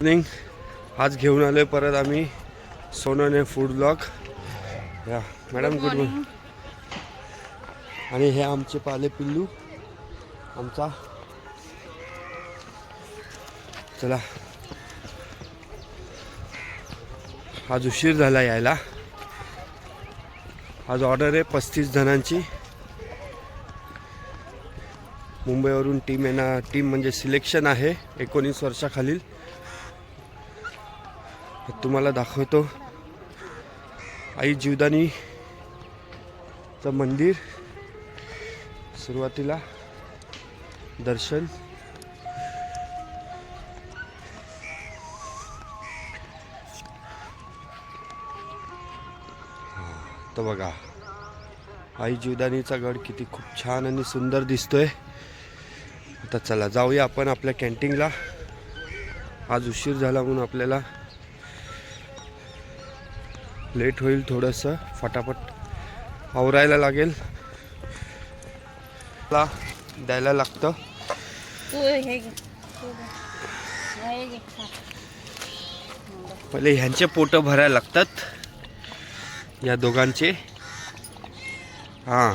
Morning. आज घेऊन आलोय परत आम्ही सोनोने फूड ब्लॉग. या मॅडम गुड मॉर्निंग. आणि हे आमचे पाले पिल्लू आमचा. चला आज उशीर झाला यायला. आज ऑर्डर आहे 35 जणांची. मुंबईवरून टीम येणार. टीम म्हणजे सिलेक्शन आहे 19 वर्षाखालील. तुम्हाला दाखवतो आई जीवदानीचं मंदिर. सुरुवातीला दर्शन. तो बघा आई जीवदानीचा गड किती खूप छान आणि सुंदर दिसतोय. आता चला जाऊया आपण आपल्या कॅन्टीनला. आज उशीर झाला म्हणून आपल्याला लेट होईल. थोडंसं फटाफट आवरायला लागेल. द्यायला लागतं. पहिले ह्यांचे पोट भरायला लागतात या दोघांचे. हां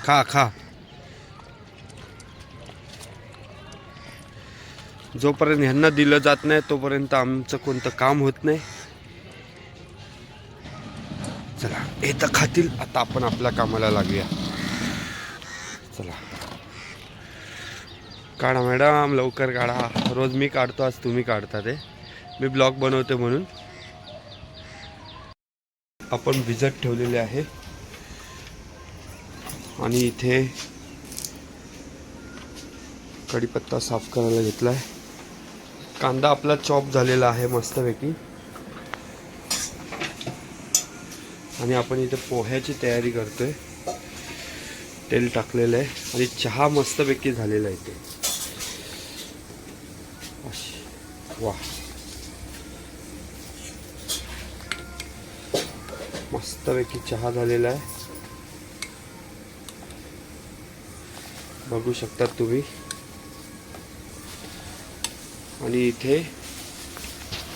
खा खा. जोपर्यंत ह्यांना दिलं जात नाही तोपर्यंत आमचं कोणतं काम होत नाही. चला हे तर खातील. आता आपण आपल्या कामाला लागूया. चला काढा मॅडम लवकर काढा. रोज मी काढतो, आज तुम्ही काढता. ते मी ब्लॉग बनवते म्हणून. आपण भिजत ठेवलेले आहे. आणि इथे कढीपत्ता साफ करायला घेतलाय. कांदा आपला चॉप झालेला आहे मस्तपैकी. आणि आपण इथे पोह्याची तयारी करतोय. तेल टाकलेलं आहे आणि चहा मस्तपैकी झालेला आहे ते. वा मस्तपैकी चहा झालेला आहे. बघू शकता तुम्ही. आणि इथे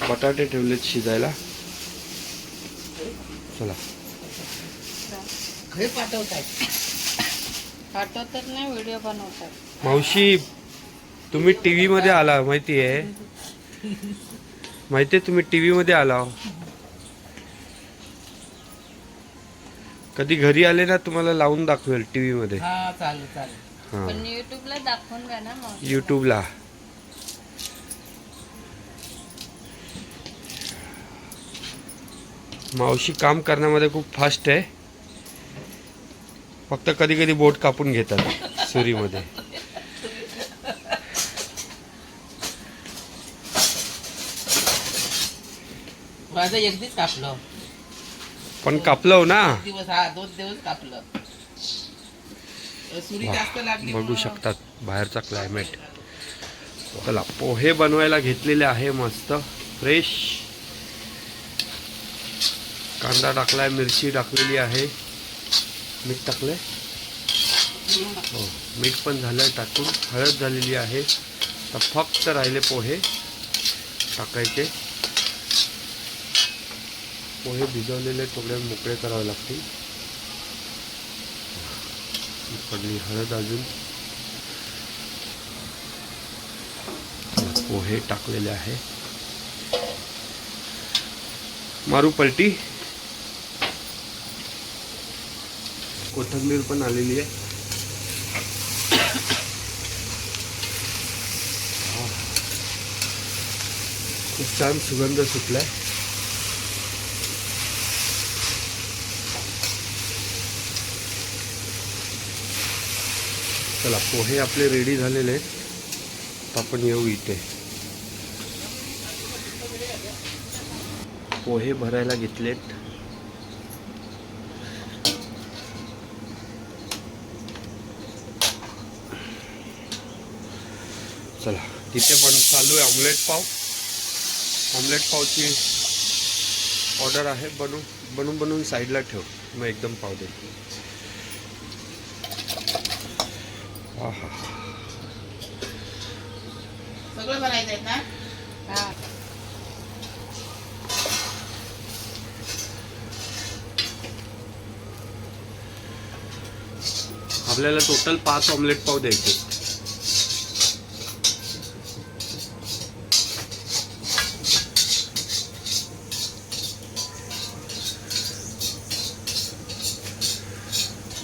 बटाटे ठेवलेत शिजायला. चला पाठवतात नाही व्हिडिओ बनवतात. मावशी तुम्ही टीव्ही मध्ये आला माहिती आहे. तुम्ही टीव्ही मध्ये आला. कधी घरी आले ना तुम्हाला लावून दाखवेल टीव्ही मध्ये. पण युट्यूबला दाखवून द्या ना मग. युट्यूबला मावशी काम करण्यामध्ये खूप फास्ट आहे. फक्त कधी कधी बोट कापून घेतात सुरीमध्ये. माझं एकदीच कापलं. पण कापलं ना. 2 दिवस कापलं. सुरी जास्त लागली. बघू शकतात बाहेरचा क्लायमेट. चला पोहे बनवायला घेतलेले आहे मस्त फ्रेश. कांदा टाकलाय, मिरची टाकलेली आहे, मीठ टाकलंय. हो मीठ पण झालं टाकून. हळद झालेली आहे. तर फक्त राहिले पोहे टाकायचे. पोहे भिजवलेले थोडे मोकळे करावे लागतील. पडली हळद अजून. पोहे टाकलेले आहे. मारू पलटी. कोथिंबीर पण आलेली आहे. खूप छान सुगंध सुटलाय. चला पोहे आपले रेडी झालेले आहेत. तर आपण येऊ इथे. पोहे भरायला घेतलेत. चला तिथे पण चालू आहे ऑमलेट पाव. ऑमलेट पावची ऑर्डर आहे. बनवून साईडला ठेव. मग एकदम पाव दे. सगळं बनायचं आहे ना. हा. आपल्याला टोटल 5 ऑमलेट पाव द्यायचे.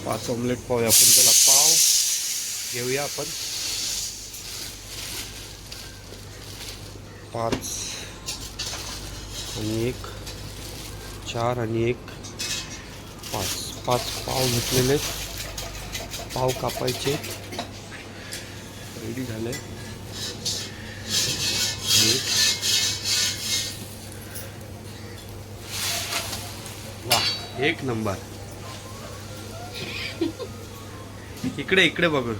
पाच ऑमलेट पाव आहे. आपण त्याला पाव घेऊया आपण 5 आणि 1 4 आणि 1 5 5 पाव घेतलेले. पाव कापायचे. रेडी झाले. वाह, एक नंबर. इकडे इकडे बघू.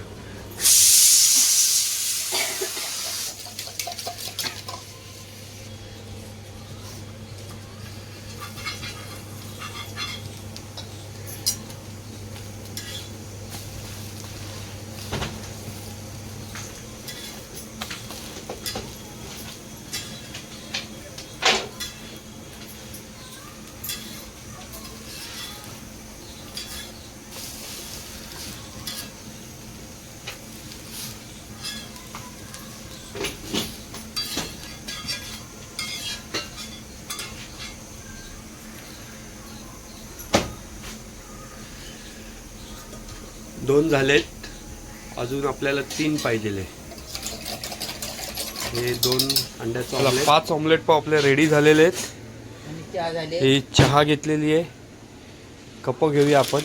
दोन झालेत. अजून आपल्याला 3 पाहिजेले. हे 2 अंड्याचं ऑमलेट. 5 ऑमलेट पाव आपले रेडी झालेले आहेत. आणि चहा झाले. ही चहा घेतलेली आहे. कप घेऊया आपण.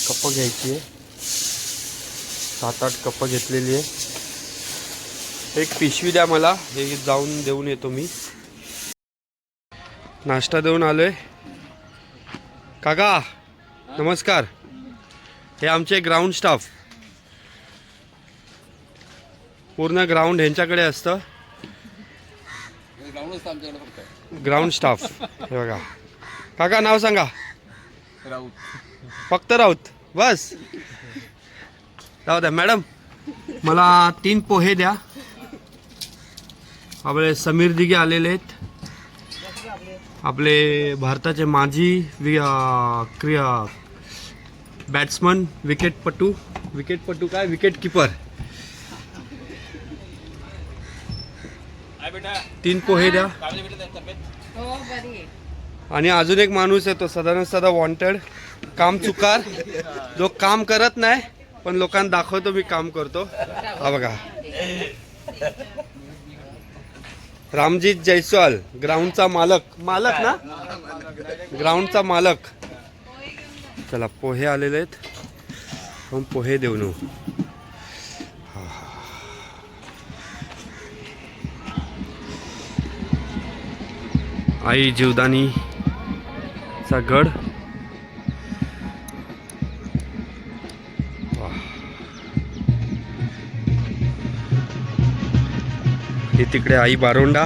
कप घ्यायची आहे. 7-8 कप घेतलेली आहे. एक पिशवी द्या मला. हे जाऊन देऊन येतो मी. नाश्ता देऊन आलोय. काका नमस्कार. हे आमचे ग्राउंड स्टाफ. पूर्ण ग्राउंड ह्यांच्याकडे असतं. Ground staff. हे बघा. काका नाव सांगा. फक्त राऊत बस. जाऊ द्या मॅडम. मला 3 पोहे द्या. आपले समीर दिघे आलेले आहेत. आपले भारताचे माजी बॅट्समन, विकेटपटू काय विकेट किपर. 3 पोहे द्या. हो बरी आहे. आणि अजून एक माणूस आहे तो सदा वॉन्टेड काम चुकार, जो काम करत नाही पण लोकांना दाखवतो मी काम करतो. हा बघा रामजीत जयस्वाल, ग्राउंडचा मालक ना, ग्राउंडचा मालक. चला पोहे आलेले आहेत. हम पोहे देऊन येऊ. आई जीवदानीचा गड. हे तिकडे आई बारोंडा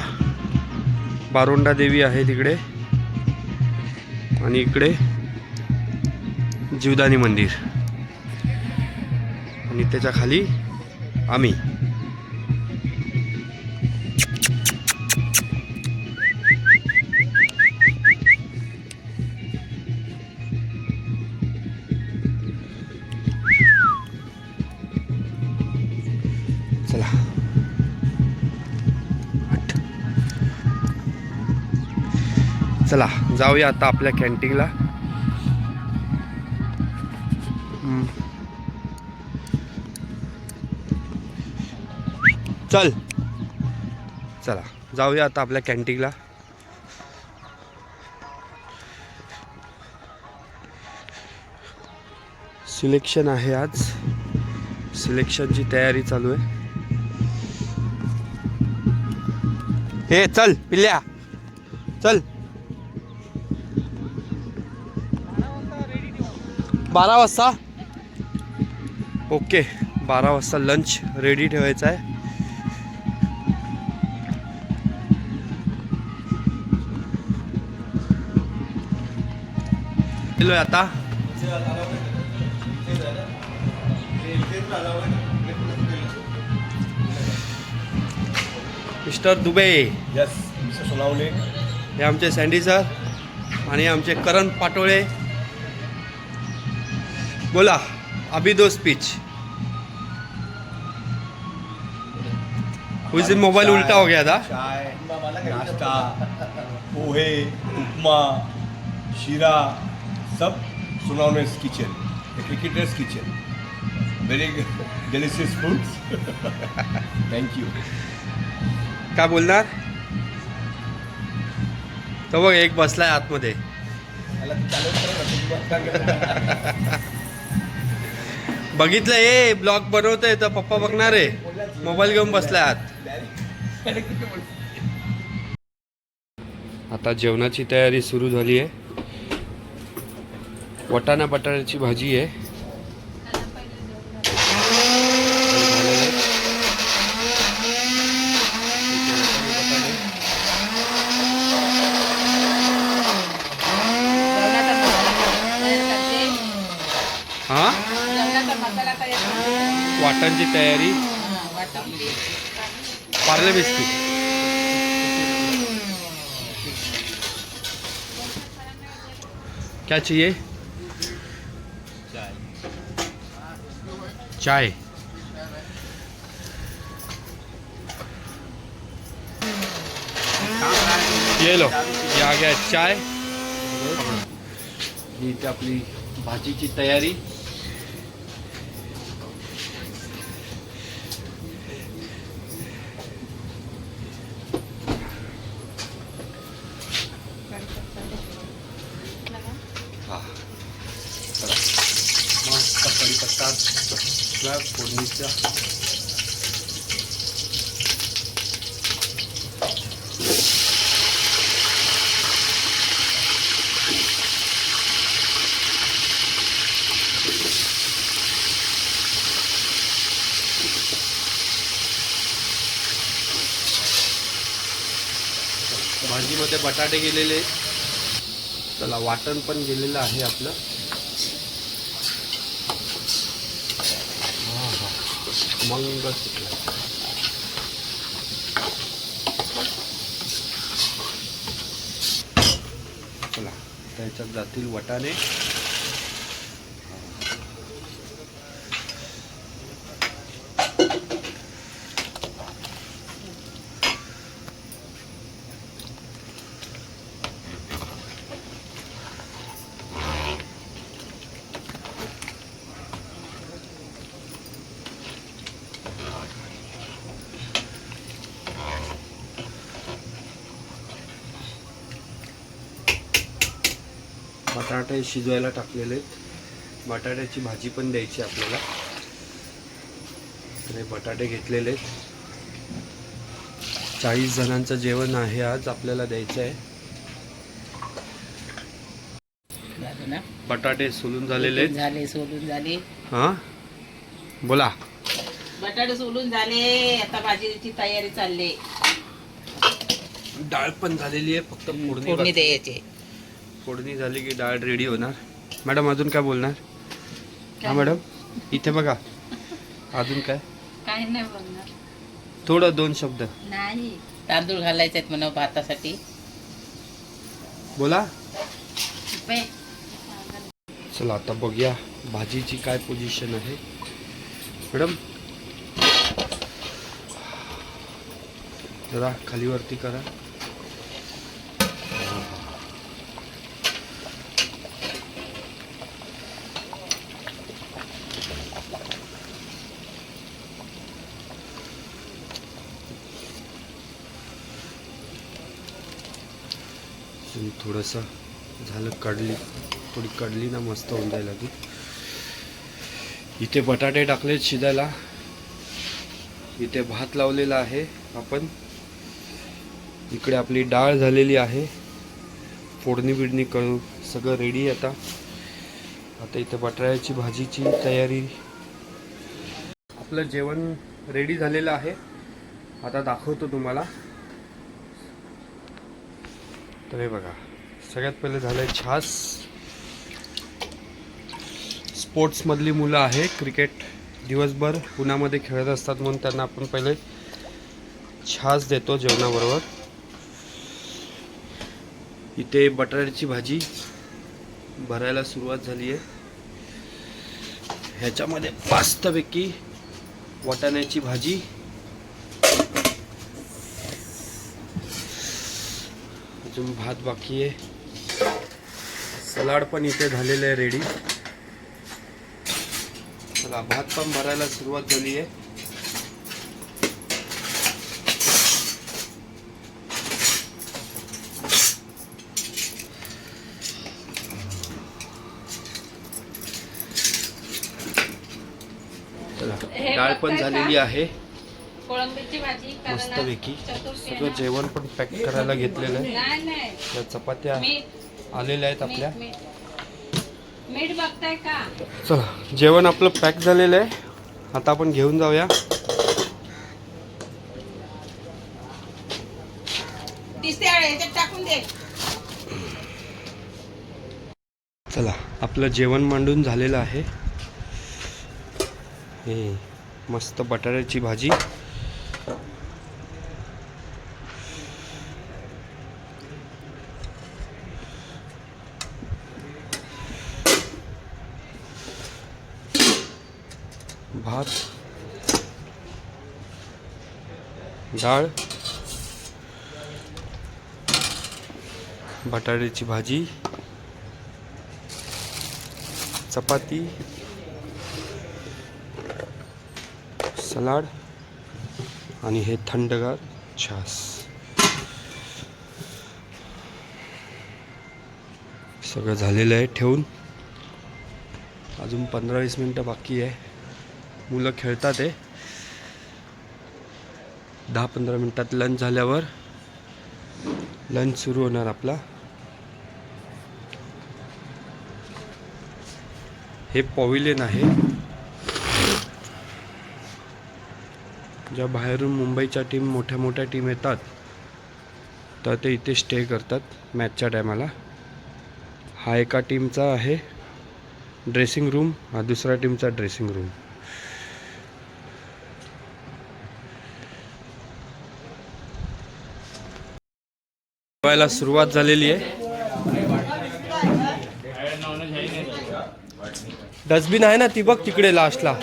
देवी आहे तिकडे. आणि इकडे जीवदानी मंदिर. आणि त्याच्या खाली आम्ही. चला चला जाऊया आता आपल्या कॅन्टीनला. चला जाऊया आता आपल्या कॅन्टीनला. सिलेक्शन आहे आज. सिलेक्शनची तयारी चालू आहे. हे चल पिल्ल्या चल. 12 वाजता ओके. 12 वाजता लंच रेडी ठेवायचा आहे. गेलोय आता. Mister Dubey, yes mister Sonawane. हे आमचे सँडी सर आणि आमचे करण पाटोळे. बोला, अभी दो स्पीच. उस दिन मोबाइल उल्टा हो गया था. चाय, नाश्ता, पोहे, उपमा, शीरा, सब Sonawane's kitchen, cricketers kitchen. Very delicious foods. Thank you. काय बोलणार? तो बघ एक बसलाय आतमध्ये. बघितलं हे ब्लॉग बनवतोय तर पप्पा बघणार आहे. मोबाईल घेऊन बसलाय आत. आता जेवणाची तयारी सुरू झाली आहे. वाटाणा बटाट्याची भाजी आहे. हा, जेवणाचा मसाला तयार करते. वाटांची तयारी. वाटाणे. पार्ले बिस्किट. क्या चाहिए? चाय. ये लो, ये आ गया चाय. ही इथे आपली भाजीची तयारी. हा, चला. मस्त कढीपत्ता टाकला फोडणीचा. भाजीमध्ये बटाटे गेलेले. चला, वाटण पण गेलेलं आहे आपलं. मंग सुटलं. चला, त्याच्यात जातील वाटाणे. बटाटे शिजवायला टाकलेले. बटाट्याची भाजी पण द्यायची आपल्याला. तर हे बटाटे घेतलेले. 40 जणांचं जेवण आहे आज आपल्याला द्यायचं आहे. झालं ना? बटाटे सोलून झालेले. झाले, सोलून झाले. हा, बोला. बटाटे सोलून झाले. आता भाजीची तयारी चालली. डाळ पण झालेली आहे, फक्त फोडणी फोडणी. द्यायची. फोडणी झाली की डाळ रेडी होणार. मॅडम अजून काय बोलणार? हा मॅडम, इथे बघा. अजून काय? काही नाही बोलणार. थोडं 2 शब्द नाही. तांदूळ घालायचे आहेत म्हणा भातासाठी. बोला. पे. चला, आता बघूया भाजीची काय पोझिशन आहे. मॅडम जरा खालीवरती करा. थोडंसं झालं कडली, थोडी कडली ना मस्त होऊन जायला ती. इथे बटाटे टाकलेत शिजायला. इथे भात लावलेला आहे आपण. इकडे आपली डाळ झालेली आहे. फोडणी बिडणी करू सगळं रेडी आता. आता इथे बटाट्याची भाजीची तयारी. आपलं जेवण रेडी झालेलं आहे. आता दाखवतो तुम्हाला. तर हे बघा, सगळ्यात पहिले झालंय छास. स्पोर्ट्समधली मुलं आहे, क्रिकेट दिवसभर पुण्यामध्ये खेळत असतात म्हणून त्यांना आपण पहिले छास देतो जेवणाबरोबर. इथे बटाट्याची भाजी भरायला सुरुवात झाली आहे. ह्याच्यामध्ये मस्तपैकी वाटाण्याची भाजी, अजून भात बाकी आहे. सलाड पण इथे झालेलं आहे रेडी. चला भात पण भरायला सुरुवात झाली आहे. चला डाळ पण झालेली आहे कोळंबीची भाजी करायला मस्तपैकी. चतुर्थी आहे सगळं ना. जेवण पण पॅक करायला घेतलेलं आहे. नाही त्या चपात्या मीठ आलेल्या आहेत आपल्या. मीठ बघताय का? चला जेवण आपलं पॅक झालेलं आहे. आता आपण घेऊन जाऊया. दिसते याच्यात टाकून दे. चला आपलं जेवण मांडून झालेलं आहे. हे मस्त बटाट्याची भाजी, भात, डाळ, बटाट्याची भाजी, चपाती, सलाड आणि हे थंडगार छास. सगळं झालेलं आहे ठेवून. अजून 15-20 मिनटं बाकी आहे. मुलं खेळतात आहे. 10-15 मिनटात लंच झाल्यावर लंच सुरू होणार आपला. हे पॉविलियन आहे. ज्या बाहेरून मुंबईच्या टीम, मोठ्या मोठ्या टीम येतात तर ते इथे स्टे करतात मॅचच्या टायमाला. हा एका टीमचा आहे ड्रेसिंग रूम, हा दुसऱ्या टीमचा ड्रेसिंग रूम. जेवायला सुरुवात झालेली आहे. डस्टबिन आहे ना ती बघ तिकडे लास्टला.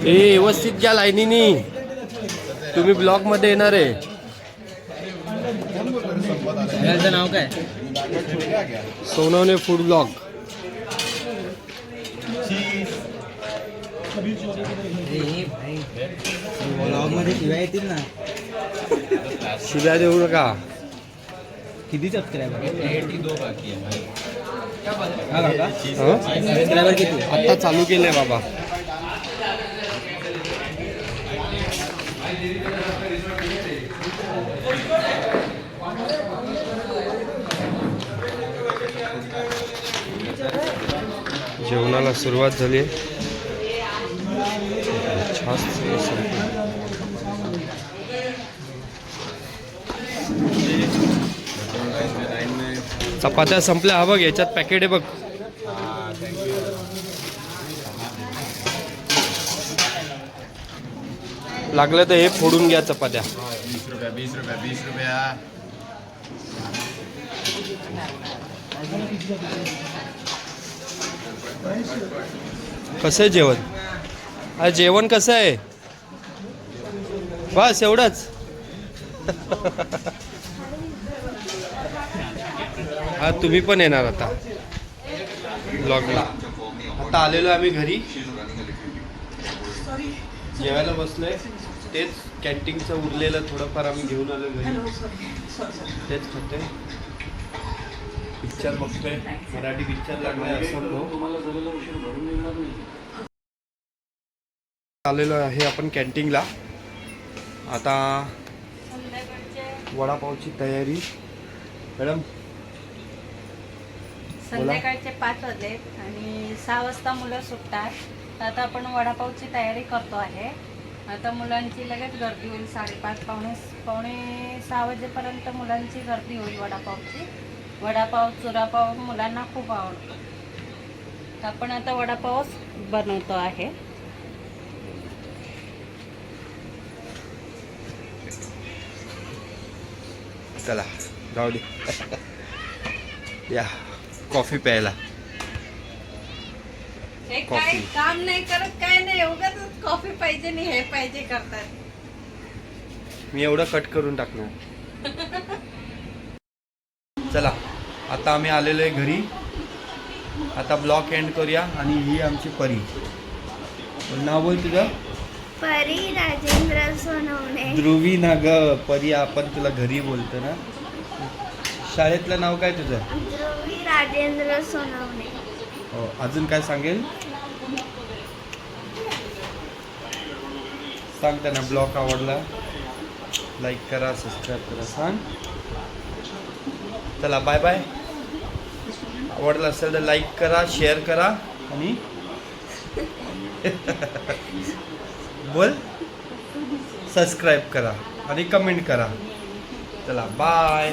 ए व्यवस्थित घ्या लाईनीनी. तुम्ही ब्लॉग मध्ये येणार आहे. नाव काय? Sonawane food blog. ब्लॉग मध्ये शिवाय येतील ना. शिव्या देऊ नका. किती सबस्क्रायबर? हं? सबस्क्रायबर किती? आता चालू केलंय बाबा. जेवणाला सुरुवात झाली आहे. छास संपली. चपात्या संपल्या. हा बघ याच्यात पॅकेट आहे बघ. लागलं तर हे फोडून घ्या चपात्या. 20 रुपया. कसं आहे जेवण? आज जेवण कसं आहे? बस एवढंच. हा तुम्ही पण येणार आता ब्लॉगला. आता आलेलो आम्ही घरी. जेवायला बसलोय. तेच कॅन्टीनचं उरलेलं थोडंफार आम्ही घेऊन आलो घरी. तेच खातोय. पिक्चर बघतोय. मराठी पिक्चर लागलाय असंभव. आलेलो आहे आपण कॅन्टीनला. आता संध्याकाळचे वडापावची तयारी. मॅडम संध्याकाळचे 5 वाजलेत आणि 6 वाजता मुलं सुटतात. तर आता आपण वडापावची तयारी करतो आहे. आता मुलांची लगेच गर्दी होईल. 5:30 पावणे 6 वाजेपर्यंत मुलांची गर्दी होईल वडापावची. वडापाव चुरापाव मुलांना खूप आवडतो. तर आपण आता वडापावच बनवतो आहे. चला जाऊ दे. या कॉफी प्यायला. हे कॉफी. काय काम नाही करत, काय नाही, उगाच कॉफी पाहिजे आणि हे पाहिजे करतात. मी एवढं कट करून टाकणार. चला आता आम्ही आलेलो आहे घरी. आता ब्लॉग एंड करूया. आणि ही आमची परी. नाव बोल तुझं. परी राजेंद्र सोनवणे. ध्रुवी ना ग परी, आपण तुला घरी बोलतो ना. शाळेतलं नाव काय तुझं. ध्रुवी राजेंद्र सोनवणे. हो, अजून काय सांगेल सांग. त्यांना ब्लॉग आवडला लाईक करा, सबस्क्राईब करा, सांग. चला बाय बाय. आवडलं असेल तर लाईक करा, शेअर करा आणि बोल सबस्क्राईब करा आणि कमेंट करा. चला बाय.